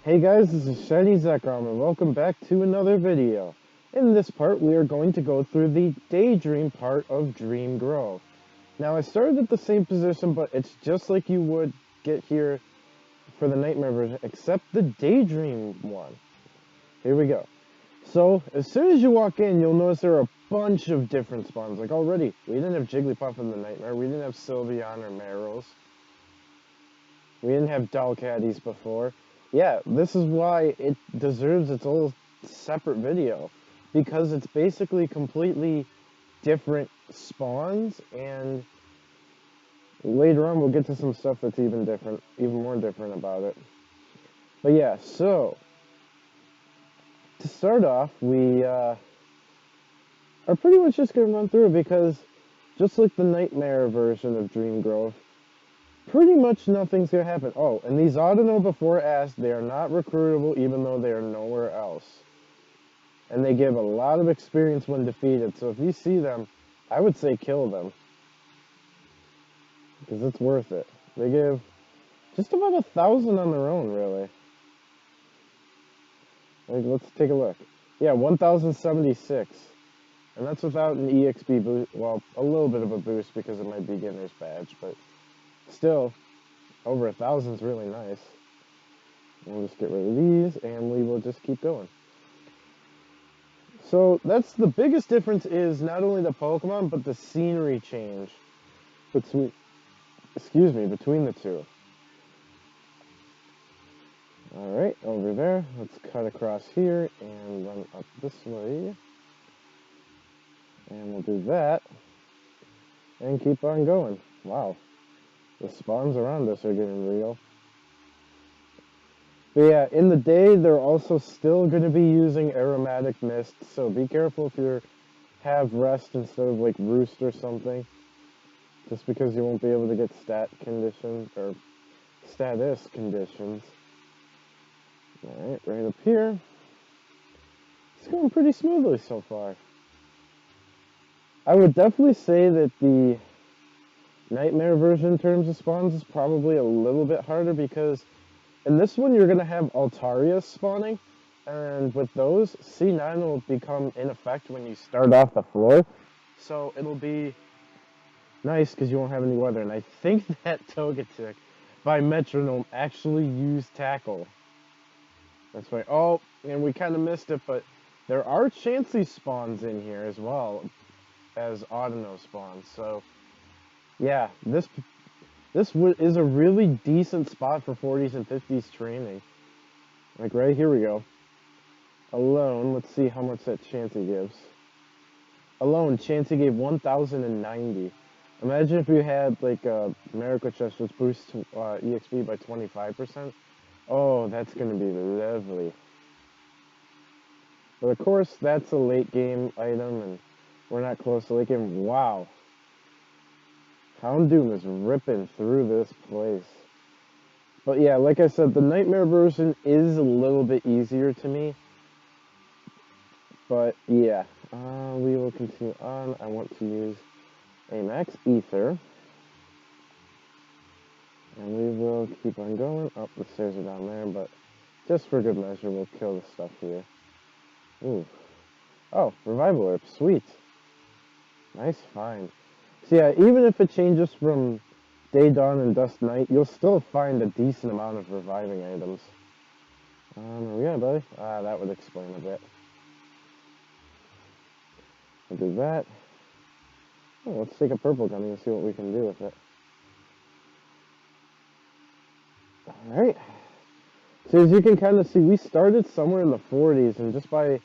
Hey guys, this is Shiny Zekrom and welcome back to another video. In this part, we are going to go through the Daydream part of Dream Grove. Now, I started at the same position, but it's just like you would get here for the Nightmare version, except the Daydream one. Here we go. So, as soon as you walk in, you'll notice there are a bunch of different spawns. Like already, we didn't have Jigglypuff in the Nightmare, we didn't have Sylveon or Meryls. We didn't have Dalcatties before. Yeah, this is why it deserves its own separate video. Because it's basically completely different spawns, and later on we'll get to some stuff that's even different, even more different about it. But yeah, so, to start off, we are pretty much just going to run through because, just like the Nightmare version of Dream Grove, pretty much nothing's going to happen. Oh, and these Autono before asked, they are not recruitable even though they are nowhere else. And they give a lot of experience when defeated, so if you see them, I would say kill them. Because it's worth it. They give just about 1,000 on their own, really. Like, let's take a look. Yeah, 1,076. And that's without an EXP boost. Well, a little bit of a boost because of my beginner's badge, but still, over 1,000 is really nice. We'll just get rid of these, and we will just keep going. So that's the biggest difference is not only the Pokemon, but the scenery change between the two. Alright, over there. Let's cut across here and run up this way. And we'll do that. And keep on going. Wow. The spawns around us are getting real. But yeah, in the day, they're also still going to be using aromatic mist, so be careful if you have rest instead of like roost or something. Just because you won't be able to get status conditions. Alright, right up here. It's going pretty smoothly so far. I would definitely say that the Nightmare version in terms of spawns is probably a little bit harder because in this one you're going to have Altarias spawning, and with those, C9 will become in effect when you start off the floor. So it'll be nice because you won't have any weather, and I think that Togetic by Metronome actually used Tackle. That's right. Oh, and we kind of missed it, but there are Chansey spawns in here as well as Audino spawns. So, yeah, this is a really decent spot for 40s and 50s training. Like right here we go. Alone, let's see how much that Chansey gives. Alone, Chansey gave 1,090. Imagine if you had like a Miracle Chest which boosts EXP by 25%. Oh, that's going to be lovely. But of course, that's a late game item, and we're not close to late game. Wow. Houndoom is ripping through this place. But yeah, like I said, the Nightmare version is a little bit easier to me. But yeah, we will continue on. I want to use a Max Ether. And we will keep on going. Oh, the stairs are down there, but just for good measure, we'll kill the stuff here. Ooh. Oh, Revival Herb. Sweet. Nice find. So yeah, even if it changes from Day Dawn and Dusk Night, you'll still find a decent amount of reviving items. Are we at, buddy? That would explain a bit. We'll do that. Oh, let's take a purple gummy and see what we can do with it. Alright. So as you can kind of see, we started somewhere in the 40s, and just by,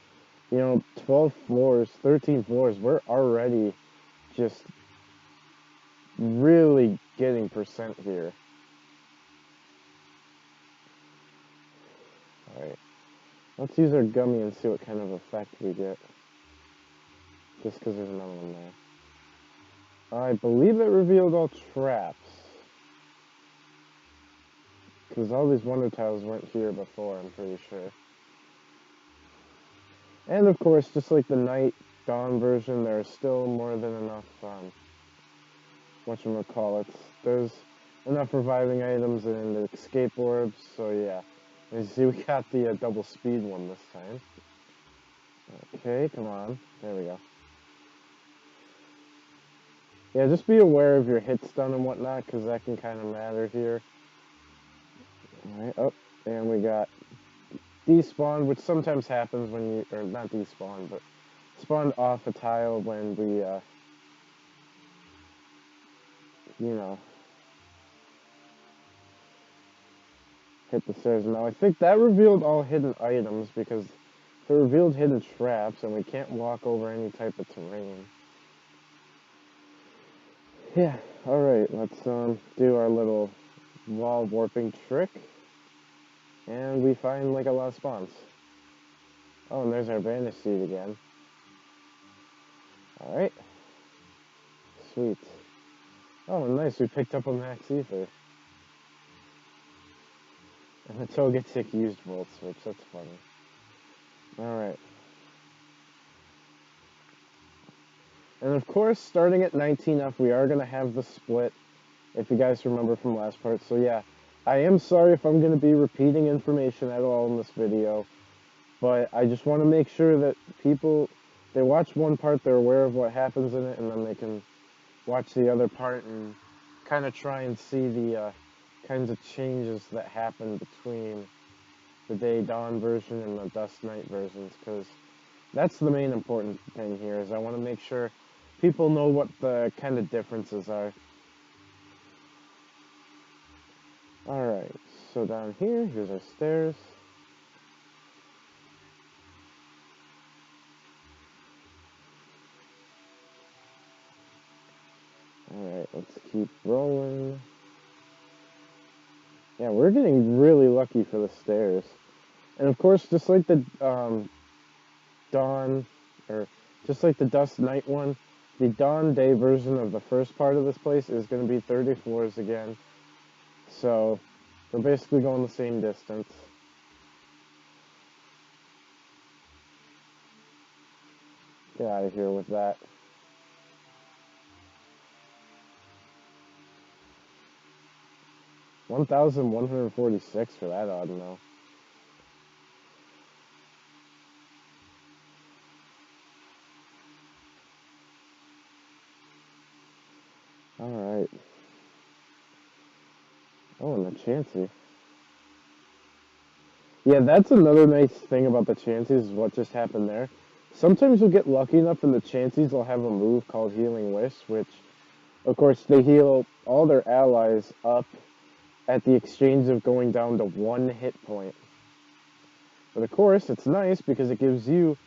12 floors, 13 floors, we're already just really getting percent here. Alright. Let's use our gummy and see what kind of effect we get. Just because there's another one there. I believe it revealed all traps. Because all these Wonder Tiles weren't here before, I'm pretty sure. And of course, just like the Night Dawn version, there's still more than enough, whatchamacallits. There's enough reviving items and escape orbs, so yeah. As you see, we got the double speed one this time. Okay, come on. There we go. Yeah, just be aware of your hit stun and whatnot, because that can kind of matter here. Alright, up. And we got despawn, which sometimes happens when you, or not despawn, but spawned off a tile when we, you know, hit the stairs. Now, I think that revealed all hidden items, because it revealed hidden traps, and we can't walk over any type of terrain. Yeah, alright, let's do our little wall warping trick. And we find like a lot of spawns. Oh, and there's our vanish seed again. Alright. Sweet. Oh, nice, we picked up a max ether. And the Togetic used Volt Switch, that's funny. Alright. And of course, starting at 19F, we are going to have the split, if you guys remember from last part. So yeah, I am sorry if I'm going to be repeating information at all in this video, but I just want to make sure that people, they watch one part, they're aware of what happens in it, and then they can watch the other part and kind of try and see the kinds of changes that happen between the Day Dawn version and the Dusk Night versions, because that's the main important thing here, is I want to make sure people know what the kind of differences are. Alright, so down here, here's our stairs. Alright, let's keep rolling. Yeah, we're getting really lucky for the stairs. And of course, just like the Dawn, or just like the Dusk Night one, the Dawn Day version of the first part of this place is going to be 30 floors again. So, we're basically going the same distance. Get out of here with that. $1,146 for that odd no. Alright. Oh, and the Chansey. Yeah, that's another nice thing about the Chanseys, is what just happened there. Sometimes you'll get lucky enough and the Chanseys will have a move called Healing Wish, which, of course, they heal all their allies up at the exchange of going down to 1 hit point. But of course, it's nice because it gives you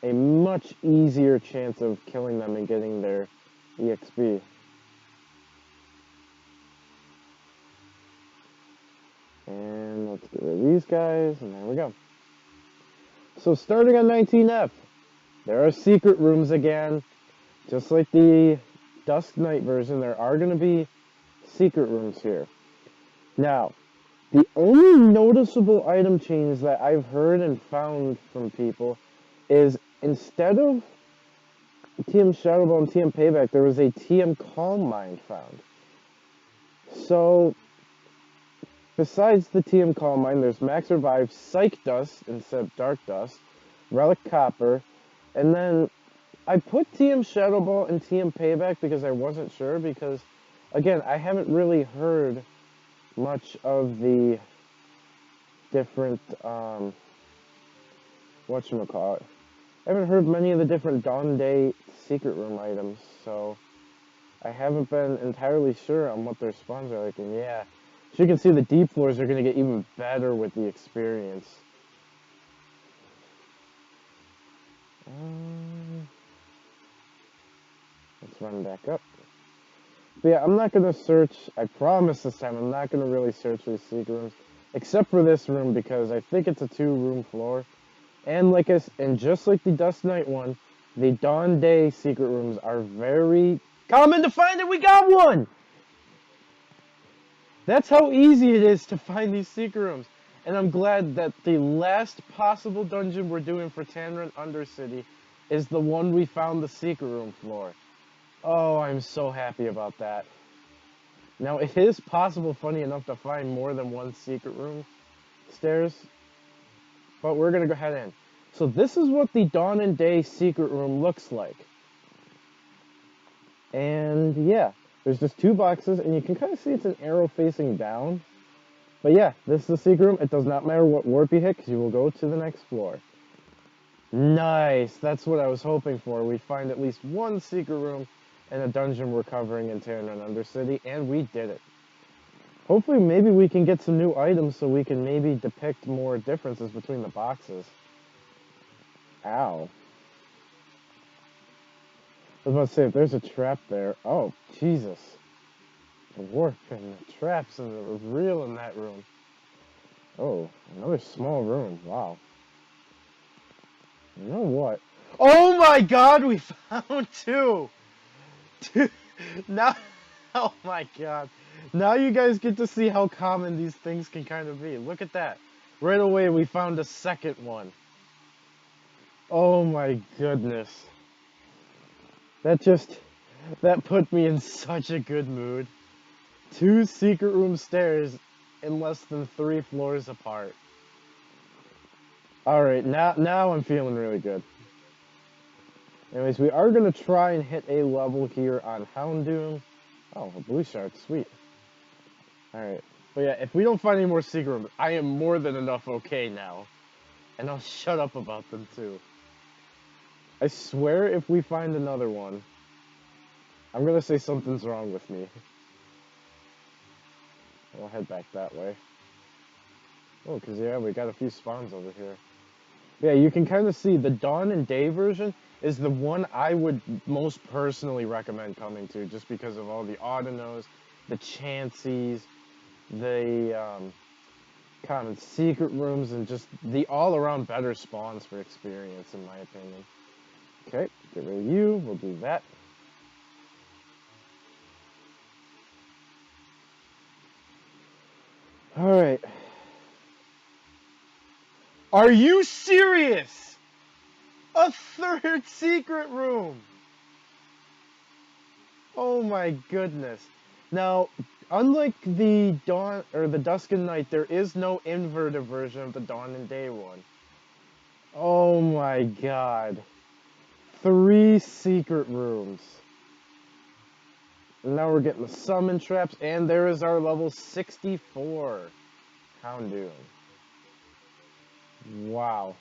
a much easier chance of killing them and getting their EXP. And let's get rid of these guys, and there we go. So starting on 19F, there are secret rooms again. Just like the Dusk Night version, there are going to be secret rooms here. Now, the only noticeable item change that I've heard and found from people is instead of TM Shadow Ball and TM Payback, there was a TM Calm Mind found. So, besides the TM Calm Mind, there's Max Revive, Psych Dust instead of Dark Dust, Relic Copper, and then I put TM Shadow Ball and TM Payback because I wasn't sure, because, again, I haven't really heard much of the different, whatchamacallit. I haven't heard many of the different Dawn Day secret room items, so I haven't been entirely sure on what their spawns are like, and yeah, as you can see, the deep floors are going to get even better with the experience. Let's run back up. But yeah, I'm not going to search, I promise this time, I'm not going to really search these secret rooms, except for this room, because I think it's a 2-room floor. And just like the Dusk Night one, the Dawn Day secret rooms are very common to find, and we got one! That's how easy it is to find these secret rooms. And I'm glad that the last possible dungeon we're doing for Tanrent Undercity is the one we found the secret room floor. Oh, I'm so happy about that. Now, it is possible, funny enough, to find more than one secret room stairs, but we're gonna go ahead in. So this is what the Dawn and Day secret room looks like. And yeah, there's just 2 boxes, and you can kind of see it's an arrow facing down. But yeah, this is the secret room. It does not matter what warp you hit, because you will go to the next floor. Nice! That's what I was hoping for. We'd find at least 1 secret room in a dungeon we're covering in Terran and Undercity, and we did it. Hopefully, maybe we can get some new items so we can maybe depict more differences between the boxes. Ow. I was about to say, if there's a trap there... Oh, Jesus. The warp and the traps and the real in that room. Oh, another small room. Wow. You know what? Oh my god, we found 2! Now... Oh my god. Now you guys get to see how common these things can kind of be. Look at that. Right away, we found a second one. Oh my goodness. That put me in such a good mood. 2 secret room stairs in less than 3 floors apart. Alright, now I'm feeling really good. Anyways, we are going to try and hit a level here on Houndoom. Oh, a blue shard, sweet. Alright, but yeah, if we don't find any more secret rooms, I am more than enough okay now. And I'll shut up about them too. I swear if we find another one, I'm gonna say something's wrong with me. I'll head back that way. Oh, because yeah, we got a few spawns over here. Yeah, you can kind of see the Dawn and Day version is the one I would most personally recommend coming to, just because of all the Autonos, the Chanseys, the common secret rooms, and just the all-around better spawns for experience, in my opinion. Okay, get rid of you, we'll do that. Alright. Are you serious? A 3rd secret room! Oh my goodness. Now, unlike the Dawn or the Dusk and Night, there is no inverted version of the Dawn and Day one. Oh my god. 3 secret rooms. And now we're getting the summon traps, and there is our level 64 Houndoom. Wow.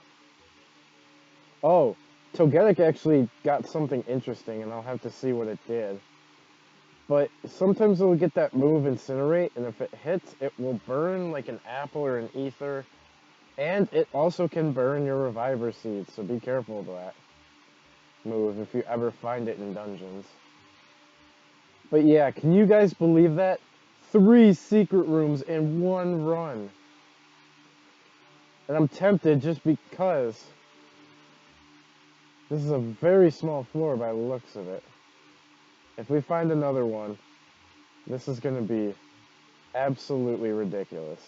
Oh, Togetic actually got something interesting, and I'll have to see what it did. But sometimes it'll get that move Incinerate, and if it hits, it will burn like an apple or an ether. And it also can burn your Reviver Seeds, so be careful of that move if you ever find it in dungeons. But yeah, can you guys believe that? 3 secret rooms in 1 run. And I'm tempted just because this is a very small floor by the looks of it. If we find another one, this is going to be absolutely ridiculous.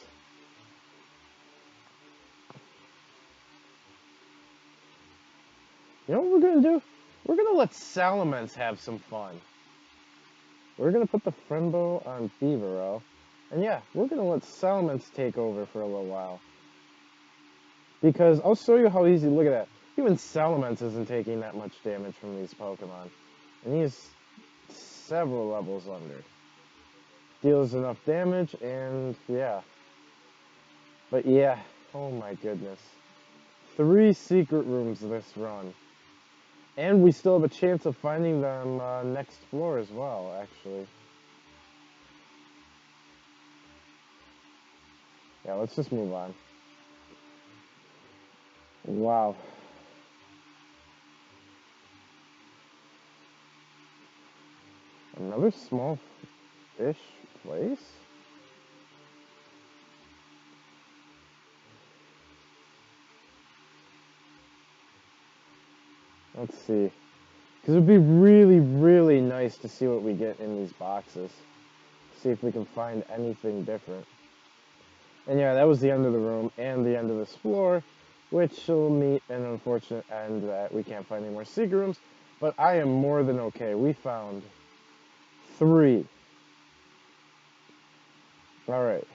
You know what we're going to do? We're going to let Salamence have some fun. We're going to put the Friendbow on Beavero. And yeah, we're going to let Salamence take over for a little while. Because I'll show you how easy, look at that. Even Salamence isn't taking that much damage from these Pokemon. And he's several levels under. Deals enough damage, and yeah. But yeah, oh my goodness. 3 secret rooms this run. And we still have a chance of finding them next floor as well, actually. Yeah, let's just move on. Wow. Another small-ish place? Let's see. Because it would be really, really nice to see what we get in these boxes. See if we can find anything different. And yeah, that was the end of the room and the end of this floor, which will meet an unfortunate end that we can't find any more secret rooms. But I am more than okay. We found 3. Alright.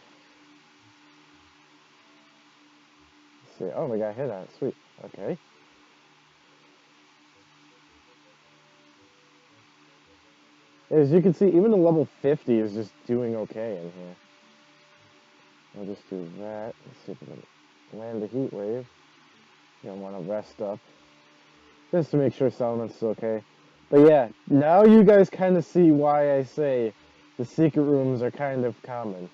see. Oh, we got hit on it. Sweet. Okay. As you can see, even a level 50 is just doing okay in here. I'll just do that. Let's see if we can land the heat wave. You don't want to rest up. Just to make sure Solomon's okay. But yeah, now you guys kind of see why I say the secret rooms are kind of common.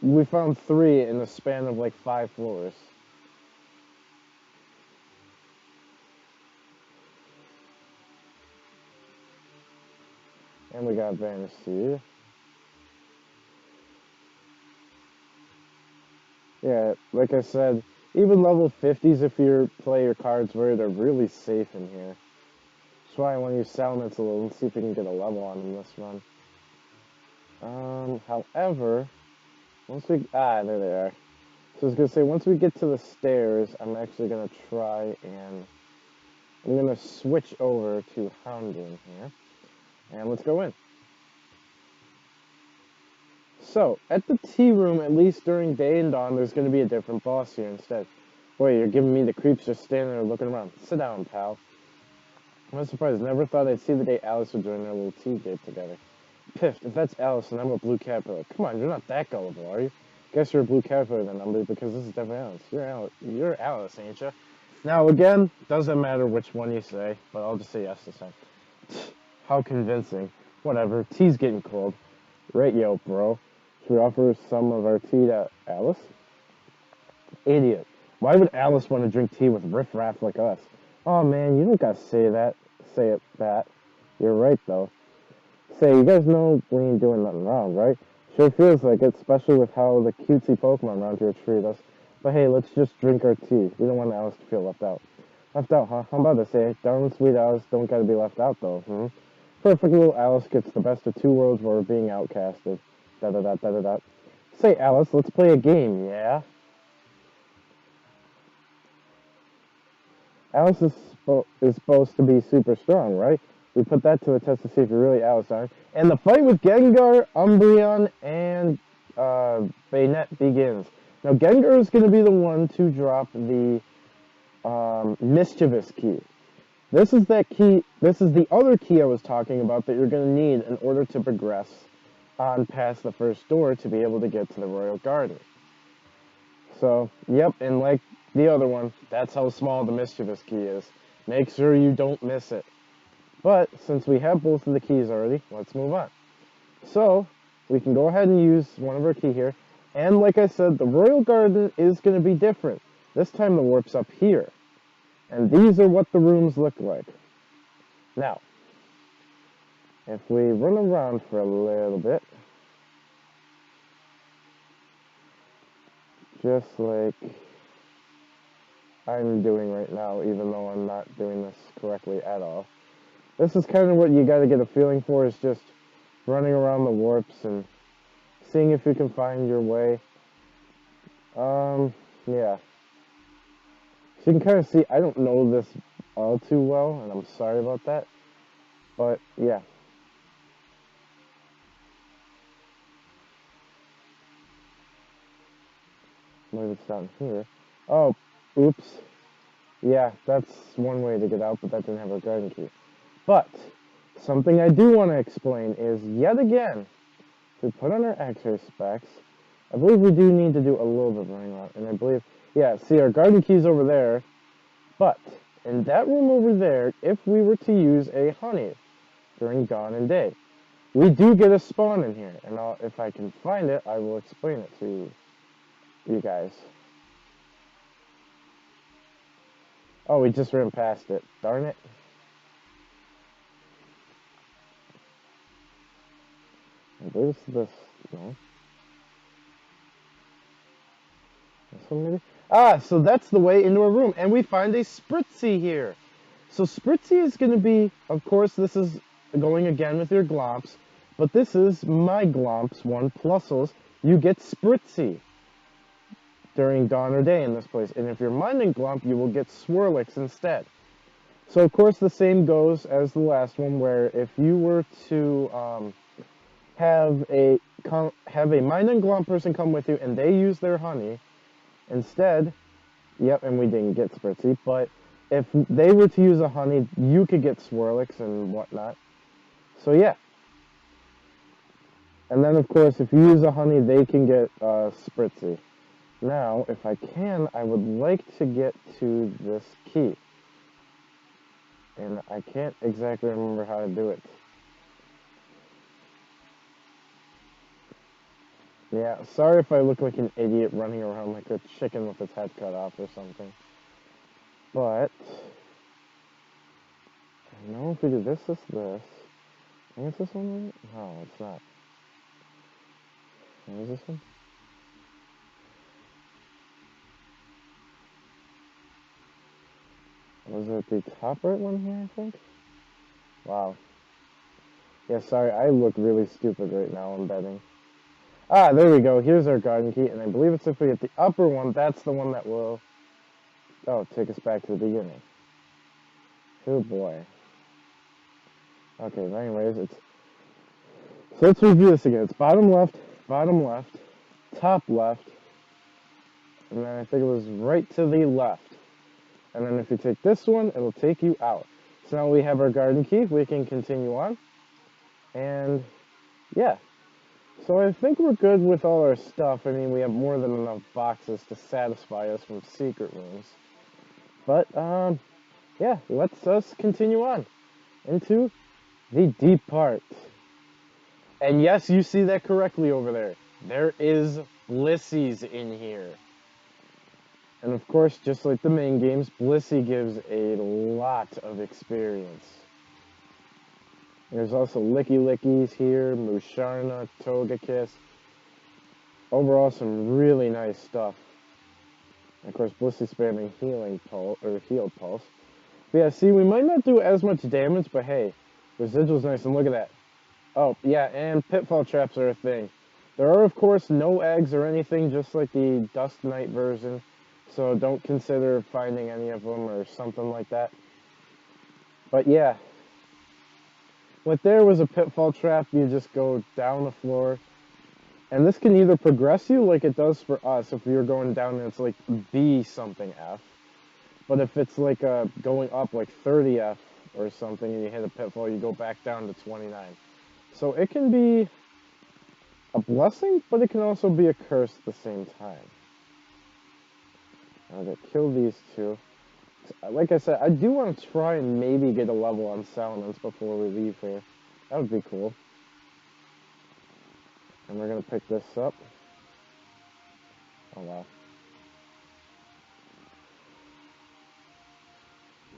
We found 3 in the span of like 5 floors. And we got Vanish Seed. Yeah, like I said, even level 50s, if you play your cards right, are really safe in here. That's why I want to use Salamence a little and see if we can get a level on him this run. However, once we... there they are. So I was going to say, once we get to the stairs, I'm actually going to try and... I'm going to switch over to Houndoom here. And let's go in. So, at the tea room, at least during day and dawn, there's going to be a different boss here instead. Boy, you're giving me the creeps just standing there looking around. Sit down, pal. I'm not surprised. Never thought I'd see the day Alice would join our little tea date together. Piffed, if that's Alice, then I'm a blue caterpillar. Come on, you're not that gullible, are you? Guess you're a blue caterpillar then, because this is definitely Alice. You're Alice, ain't you? Now, again, doesn't matter which one you say, but I'll just say yes this time. How convincing. Whatever, tea's getting cold. Right, yo, bro. Should we offer some of our tea to Alice? Idiot. Why would Alice want to drink tea with riffraff like us? Oh man, you don't gotta say that. You're right, though. Say, you guys know we ain't doing nothing wrong, right? Sure feels like it, especially with how the cutesy Pokemon around here treat us. But hey, let's just drink our tea. We don't want Alice to feel left out. Left out, huh? How about this, eh? Darn sweet Alice don't gotta be left out, though, Perfect little Alice gets the best of 2 worlds while we're being outcasted. Da-da-da-da-da-da. Say, Alice, let's play a game, yeah? Alice is supposed to be super strong, right? We put that to the test to see if you're really Alice, aren't you? And the fight with Gengar, Umbreon, and Bayonet begins. Now, Gengar is going to be the one to drop the Mischievous key. This is that key. This is the other key I was talking about that you're going to need in order to progress on past the first door to be able to get to the Royal Garden. So, yep, and like the other one, that's how small the Mischievous key is. Make sure you don't miss it. But, since we have both of the keys already, let's move on. So, we can go ahead and use one of our key here. And like I said, the Royal Garden is going to be different. This time the warp's up here. And these are what the rooms look like. Now, if we run around for a little bit, just like I'm doing right now, even though I'm not doing this correctly at all. This is kind of what you got to get a feeling for, is just running around the warps and seeing if you can find your way. Yeah. So you can kind of see, I don't know this all too well, and I'm sorry about that. But, yeah. I believe it's down here. Oh, oops. Yeah, that's one way to get out, but that didn't have a garden key. But, something I do want to explain is, yet again, to put on our X-ray specs, I believe we do need to do a little bit of running around. And I believe, yeah, see, our garden key's over there. But, in that room over there, if we were to use a honey during dawn and day, we do get a spawn in here. And if I can find it, I will explain it to you guys. Oh, we just ran past it. Darn it. I believe it's this. No. This one maybe? Ah, so that's the way into our room. And we find a Spritzee here. So Spritzee is going to be, of course, this is going again with your Glomps. But this is my Glomps 1 Plusles. You get Spritzee during dawn or day in this place. And if you're mining Glomp, you will get Swirlix instead. So, of course, the same goes as the last one, where if you were to have a mining Glomp person come with you and they use their honey, instead, Yep, and we didn't get Spritzee, but if they were to use a honey, you could get Swirlix and whatnot. So yeah. And then, of course, if you use a honey, they can get Spritzee. Now, if I can, I would like to get to this key. And I can't exactly remember how to do it. Yeah, sorry if I look like an idiot running around like a chicken with its head cut off or something. But, I know if we do this. I think it's this one, right? No, it's not. What is this one? Was it the top right one here, I think? Wow. Yeah, sorry, I look really stupid right now, I'm betting. Ah, there we go. Here's our garden key, and I believe it's if we get the upper one, that's the one that will... Oh, take us back to the beginning. Oh boy. Okay, but anyways, it's... So let's review this again. It's bottom left, top left, and then I think it was right to the left. And then if you take this one, it'll take you out. So now we have our garden key, we can continue on. And, yeah. So I think we're good with all our stuff. I mean, we have more than enough boxes to satisfy us from secret rooms. But, yeah, let's us continue on into the deep part. And yes, you see that correctly over there. There is Blissies in here. And of course, just like the main games, Blissey gives a lot of experience. There's also Licky Lickies here, Musharna, Togekiss. Overall, some really nice stuff. And of course, Blissey spamming Healing Pulse, or Heal Pulse. But yeah, see, we might not do as much damage, but hey, Residual's nice, and look at that. Oh, yeah, and Pitfall Traps are a thing. There are, of course, no eggs or anything, just like the Dusk Knight version. So don't consider finding any of them or something like that. But yeah, what there was a pitfall trap. You just go down the floor. And this can either progress you like it does for us if you're going down and it's like B something F. But if it's like going up like 30F or something and you hit a pitfall, you go back down to 29. So it can be a blessing, but it can also be a curse at the same time. I'm going to kill these two. Like I said, I do want to try and maybe get a level on Salamence before we leave here. That would be cool. And we're going to pick this up. Oh, wow.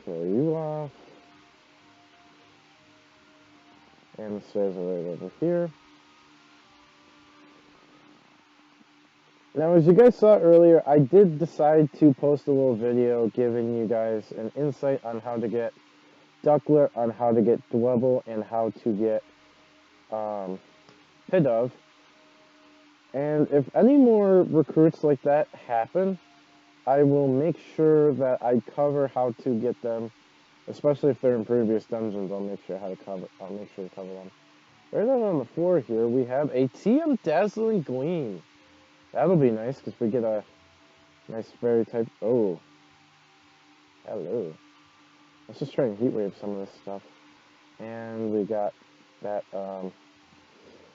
Kill you off. And the stairs are right over here. Now, as you guys saw earlier, I did decide to post a little video giving you guys an insight on how to get Duckler, on how to get Dwebble, and how to get Pidove. And if any more recruits like that happen, I will make sure that I cover how to get them, especially if they're in previous dungeons. I'll make sure to cover them. Right out on the floor here, we have a TM Dazzling Gleam. That'll be nice, because we get a nice fairy type. Oh. Hello. Let's just try and heat wave some of this stuff. And we got that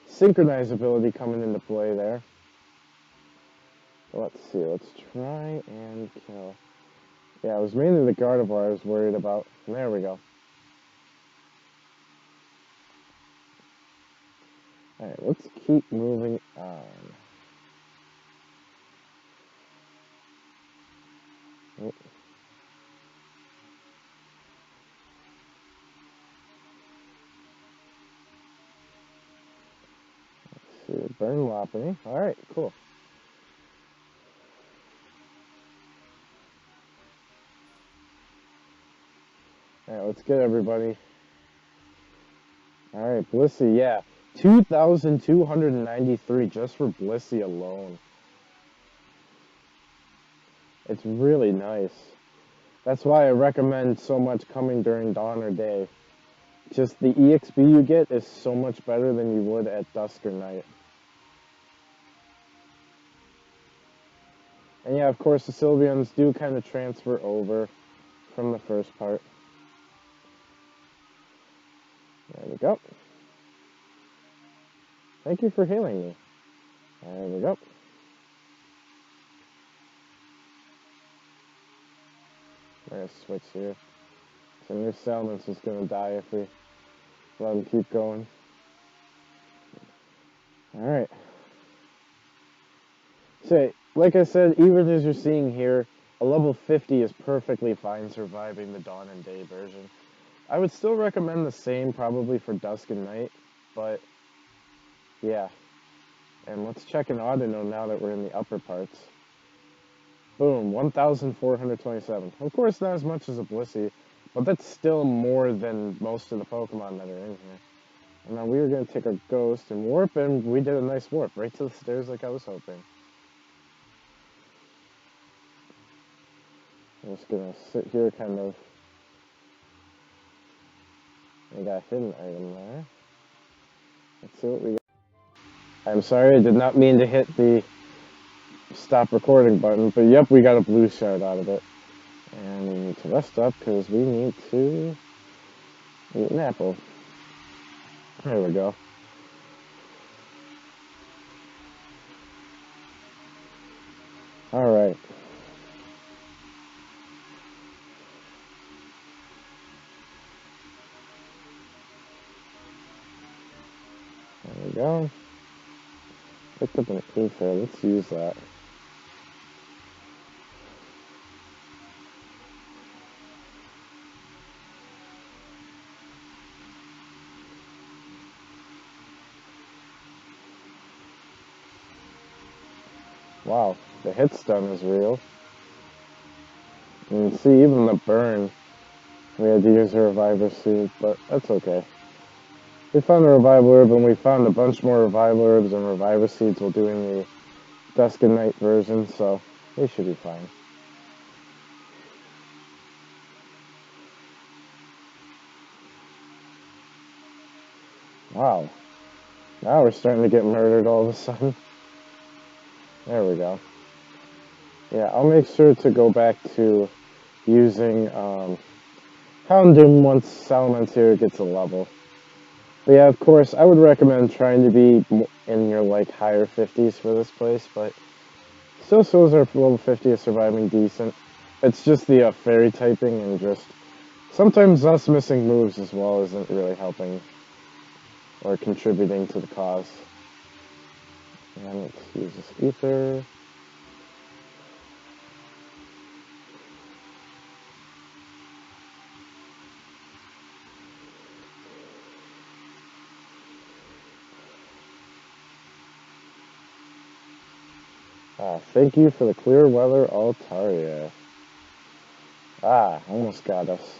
synchronize ability coming into play there. Let's see, let's try and kill. Yeah, it was mainly the Gardevoir I was worried about. And there we go. Alright, let's keep moving on. Oh. Let's see, Burn Lopunny. Alright, cool. Alright, let's get everybody. Alright, Blissey, yeah. 2,293 just for Blissey alone. It's really nice. That's why I recommend so much coming during dawn or day. Just the EXP you get is so much better than you would at dusk or night. And yeah, of course, the Sylveons do kind of transfer over from the first part. There we go. Thank you for healing me. There we go. We're going to switch here. So new Salamence is going to die if we let him keep going. Alright. So, like I said, even as you're seeing here, a level 50 is perfectly fine surviving the Dawn and Day version. I would still recommend the same probably for Dusk and Night, but yeah. And let's check an Audino now that we're in the upper parts. Boom, 1,427. Of course, not as much as a Blissey, but that's still more than most of the Pokemon that are in here. And now we were going to take a Ghost and Warp, and we did a nice Warp right to the stairs like I was hoping. I'm just going to sit here kind of. We got a hidden item there. Let's see what we got. I'm sorry, I did not mean to hit the stop recording button, but yep, we got a blue shard out of it. And we need to rest up because we need to eat an apple. There we go. Alright. There we go. Picked up an ether. Let's use that. Wow, the hit stun is real. You can see even the burn. We had to use a reviver seed, but that's okay. We found a revival herb, and we found a bunch more revival herbs and reviver seeds while doing the Dusk and Night version, so we should be fine. Wow. Now we're starting to get murdered all of a sudden. There we go. Yeah, I'll make sure to go back to using Houndoom once Salamence here gets a level. But yeah, of course, I would recommend trying to be in your like higher 50s for this place, but still shows our level 50 is surviving decent. It's just the fairy typing and just sometimes us missing moves as well isn't really helping or contributing to the cause. And let's use this ether. Thank you for the clear weather, Altaria. Almost got us.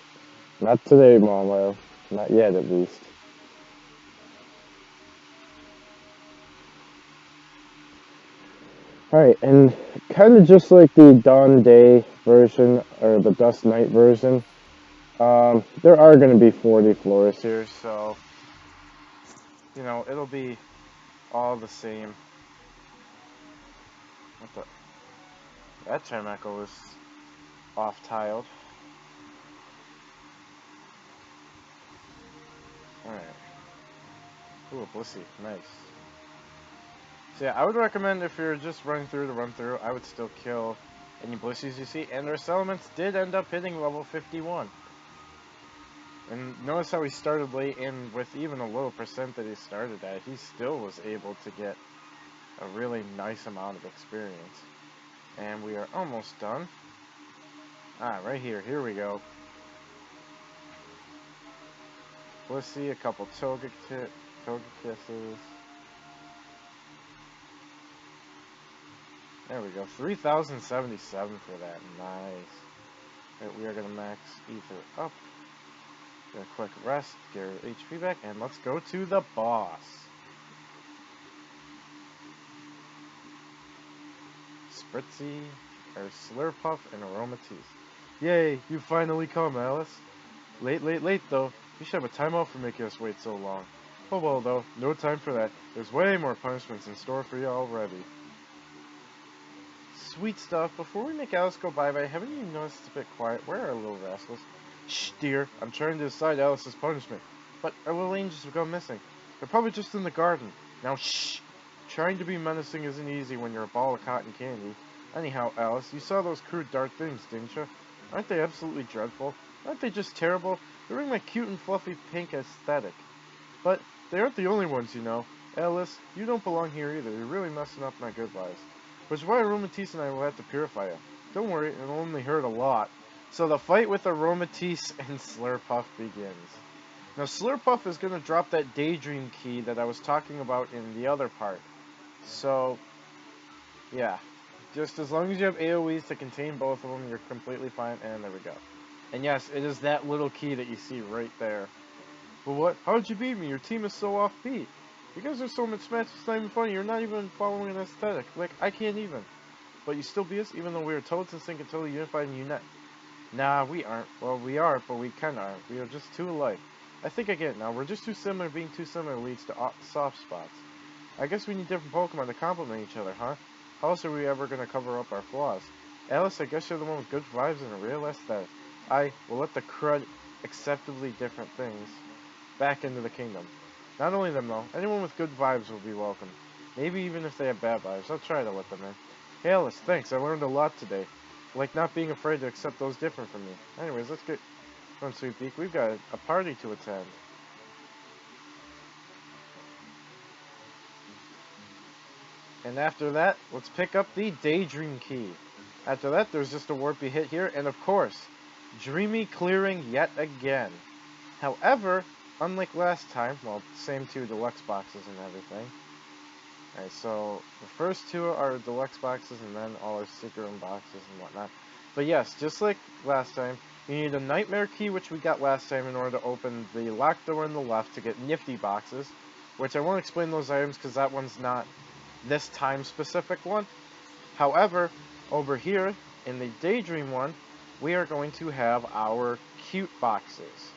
Not today, Mama. Not yet, at least. Alright, and kind of just like the Dawn Day version, or the Dusk Night version, there are going to be 40 floors here, so, you know, it'll be all the same. What the? That time echo was off-tiled. Alright. Ooh, a Blissey. Nice. So yeah, I would recommend if you're just running through to run through, I would still kill any Blissies you see. And our Salamence did end up hitting level 51. And notice how he started late, and with even a low percent that he started at, he still was able to get a really nice amount of experience. And we are almost done. Right here. Here we go. Blissey, a couple Togekises. There we go. 3,077 for that. Nice. Right, we are going to max ether up. Get a quick rest, get our HP back, and let's go to the boss. Spritzee, or Slurpuff, and Aromatisse. Yay, you finally come, Alice. Late though. You should have a timeout for making us wait so long. Oh well though, no time for that. There's way more punishments in store for you already. sweet stuff. Before we make Alice go bye-bye, haven't you noticed it's a bit quiet? Where are little rascals? Shh, dear. I'm trying to decide Alice's punishment. But our little angels have gone missing. They're probably just in the garden. Now, shh. Trying to be menacing isn't easy when you're a ball of cotton candy. Anyhow, Alice, you saw those crude dark things, didn't you? Aren't they absolutely dreadful? Aren't they just terrible? They bring my cute and fluffy pink aesthetic. But they aren't the only ones, you know. Alice, you don't belong here either. You're really messing up my good vibes. Which is why Aromatisse and I will have to purify you. Don't worry, it'll only hurt a lot. So the fight with Aromatisse and Slurpuff begins. Now Slurpuff is going to drop that Daydream key that I was talking about in the other part. So, yeah. Just as long as you have AoEs to contain both of them, you're completely fine. And there we go. And yes, it is that little key that you see right there. But what? How'd you beat me? Your team is so offbeat. You guys are so mismatched, it's not even funny. You're not even following an aesthetic. Like, I can't even. But you still beat us, even though we are totes in sync and totally unified and unite. Nah, we aren't. Well, we are, but we kinda aren't. We are just too alike. I think I get it now. We're just too similar. Being too similar leads to soft spots. I guess we need different Pokemon to complement each other, huh? How else are we ever going to cover up our flaws? Alice, I guess you're the one with good vibes and a real aesthetic. I will let the crud acceptably different things back into the kingdom. Not only them, though. Anyone with good vibes will be welcome. Maybe even if they have bad vibes. I'll try to let them in. Hey, Alice, thanks. I learned a lot today. Like not being afraid to accept those different from me. Anyways, let's get on, Sweet Beak. We've got a party to attend. And after that, let's pick up the Daydream key. After that, there's just a warp you hit here, and of course, Dreamy clearing yet again. However, unlike last time, well, same two Deluxe boxes and everything. Alright, so the first two are Deluxe boxes, and then all our secret room boxes and whatnot. But yes, just like last time, you need a Nightmare key, which we got last time, in order to open the locked door on the left to get Nifty boxes, which I won't explain those items because that one's not this time specific one. However, over here in the Daydream one, we are going to have our cute boxes.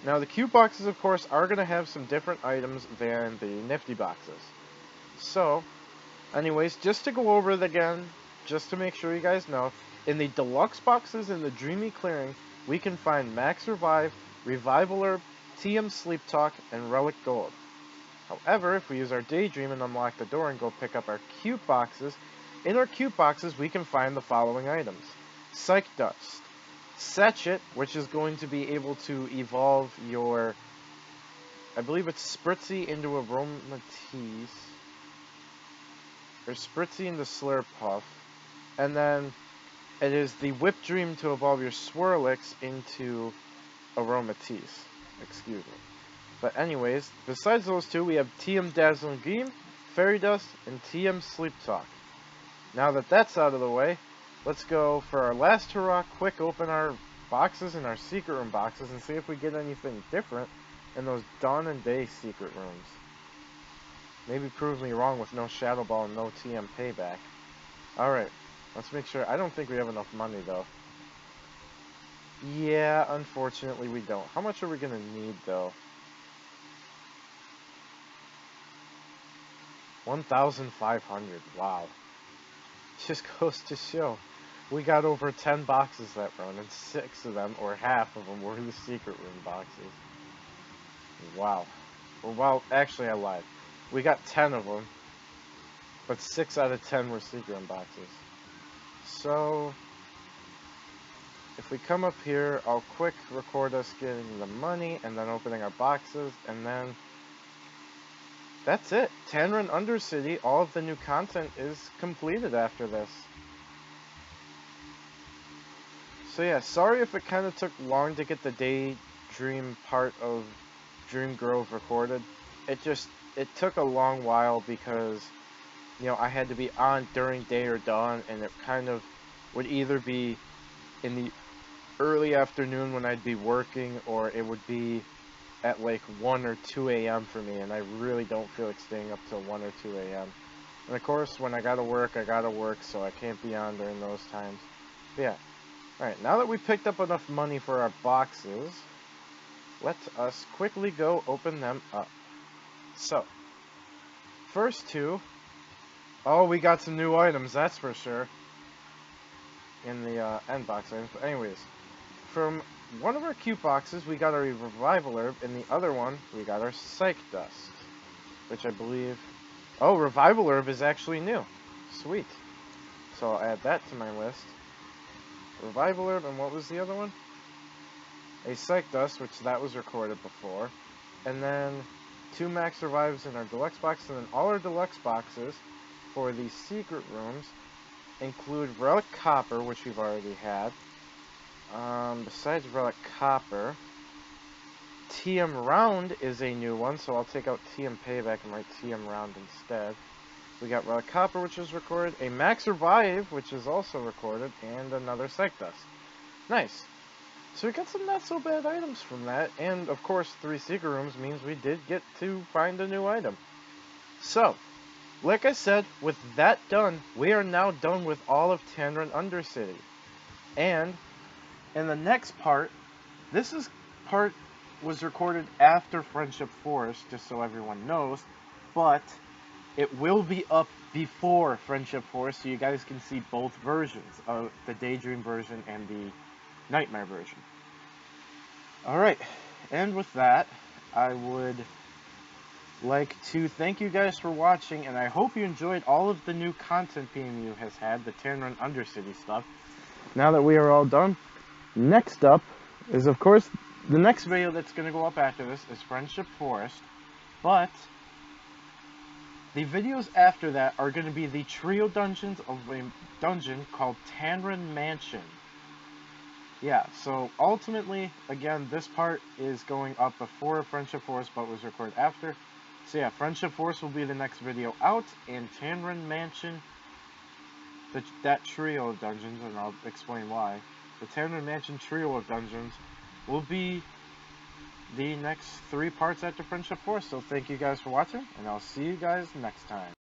Now the cute boxes, of course, are going to have some different items than the Nifty boxes. So, anyways, just to go over it again, just to make sure you guys know, in the Deluxe boxes in the Dreamy Clearing, we can find Max Revive, Revival Herb, TM Sleep Talk, and Relic Gold. However, if we use our Daydream and unlock the door and go pick up our cute boxes, in our cute boxes we can find the following items. Psych Dust, Sachet, which is going to be able to evolve your, I believe it's Spritzee into Aromatisse, or Spritzee into Slurpuff, and then it is the Whipped Dream to evolve your Swirlix into Aromatisse. Excuse me. But anyways, besides those two, we have TM Dazzling Gleam, Fairy Dust, and TM Sleep Talk. Now that that's out of the way, let's go for our last hurrah, quick open our boxes and our secret room boxes and see if we get anything different in those Dawn and Day secret rooms. Maybe prove me wrong with no Shadow Ball and no TM Payback. Alright, let's make sure. I don't think we have enough money though. Yeah, unfortunately we don't. How much are we going to need though? 1,500. Wow. Just goes to show. We got over 10 boxes that run, and 6 of them, or half of them, were the secret room boxes. Wow. Well, actually I lied. We got 10 of them, but 6 out of 10 were secret room boxes. So, if we come up here, I'll quick record us getting the money, and then opening our boxes, and then that's it. Tanran Undercity, all of the new content is completed after this. So yeah, sorry if it kind of took long to get the Daydream part of Dream Grove recorded. It took a long while because, you know, I had to be on during day or dawn, and it kind of would either be in the early afternoon when I'd be working, or it would be at like 1 or 2 a.m. for me, and I really don't feel like staying up till 1 or 2 a.m. And of course, when I gotta work, so I can't be on during those times. But yeah. Alright, now that we picked up enough money for our boxes, let us quickly go open them up. So, first two Oh, we got some new items, that's for sure. In the end box items. But anyways, from one of our cute boxes, we got our Revival Herb. In the other one, we got our Psych Dust. Which I believe... Oh, Revival Herb is actually new. Sweet. So I'll add that to my list. Revival Herb, and what was the other one? A Psych Dust, which that was recorded before. And then 2 Max Revives in our Deluxe box, and then all our Deluxe boxes for the secret rooms include Relic Copper, which we've already had. Besides Relic Copper, TM Round is a new one, so I'll take out TM Payback and write TM Round instead. We got Relic Copper, which is recorded, a Max Revive, which is also recorded, and another Psych Dust. Nice. So we got some not so bad items from that, and of course 3 secret rooms means we did get to find a new item. So, like I said, with that done, we are now done with all of Tanran Undercity. And in the next part, part was recorded after Friendship Forest, just so everyone knows, but it will be up before Friendship Forest, so you guys can see both versions of the Daydream version and the Nightmare version. Alright, and with that, I would like to thank you guys for watching, and I hope you enjoyed all of the new content PMU has had, the Tanran Undercity stuff. Now that we are all done, next up is, of course, the next video that's going to go up after this is Friendship Forest, but the videos after that are going to be the trio dungeons of a dungeon called Tanran Mansion. Yeah, so ultimately, again, this part is going up before Friendship Forest, but was recorded after. So yeah, Friendship Forest will be the next video out, and Tanran Mansion, that trio of dungeons, and I'll explain why. The Tanran Mansion trio of dungeons will be the next 3 parts after Friendship Forest. So thank you guys for watching, and I'll see you guys next time.